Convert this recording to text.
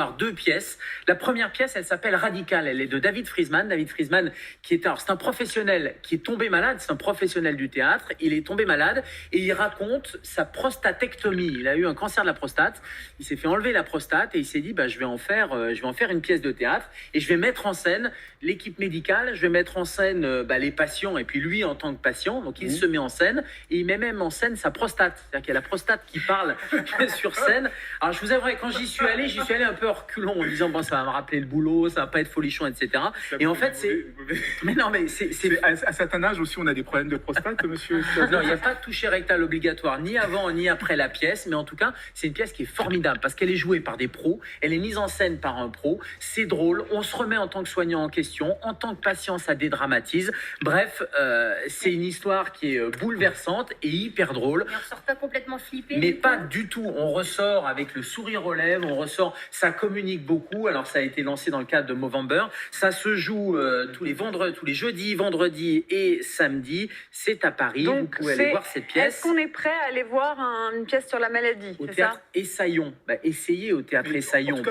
par deux pièces. La première pièce, elle s'appelle Radical. Elle est de David Friesman. David Friesman, c'est un professionnel qui est tombé malade. C'est un professionnel du théâtre. Il est tombé malade et il raconte sa prostatectomie. Il a eu un cancer de la prostate. Il s'est fait enlever la prostate et il s'est dit, je vais en faire une pièce de théâtre et je vais mettre en scène l'équipe médicale. Je vais mettre en scène les patients et puis lui en tant que patient. Donc il se met en scène et il met même en scène sa prostate. C'est-à-dire qu'il y a la prostate qui parle sur scène. Alors je vous avouerai, quand j'y suis allé un peu reculons en disant ça va me rappeler le boulot, ça va pas être folichon, etc. Et en fait c'est... Mais non mais c'est... À certain âge aussi on a des problèmes de prostate, monsieur. Non, il n'y a pas de toucher rectal obligatoire ni avant ni après la pièce, mais en tout cas c'est une pièce qui est formidable parce qu'elle est jouée par des pros, elle est mise en scène par un pro, c'est drôle, on se remet en tant que soignant en question, en tant que patient ça dédramatise. Bref, c'est une histoire qui est bouleversante et hyper drôle. Mais on sort pas complètement flippé. Mais pas du tout. On ressort avec le sourire aux lèvres, ça communique beaucoup. Alors ça a été lancé dans le cadre de Movember. Ça se joue tous les jeudis, vendredis et samedis. C'est à Paris. Donc, vous pouvez aller voir cette pièce. Est-ce qu'on est prêt à aller voir une pièce sur la maladie? Au c'est théâtre ça Essaillons. Essayez au théâtre Essaillons.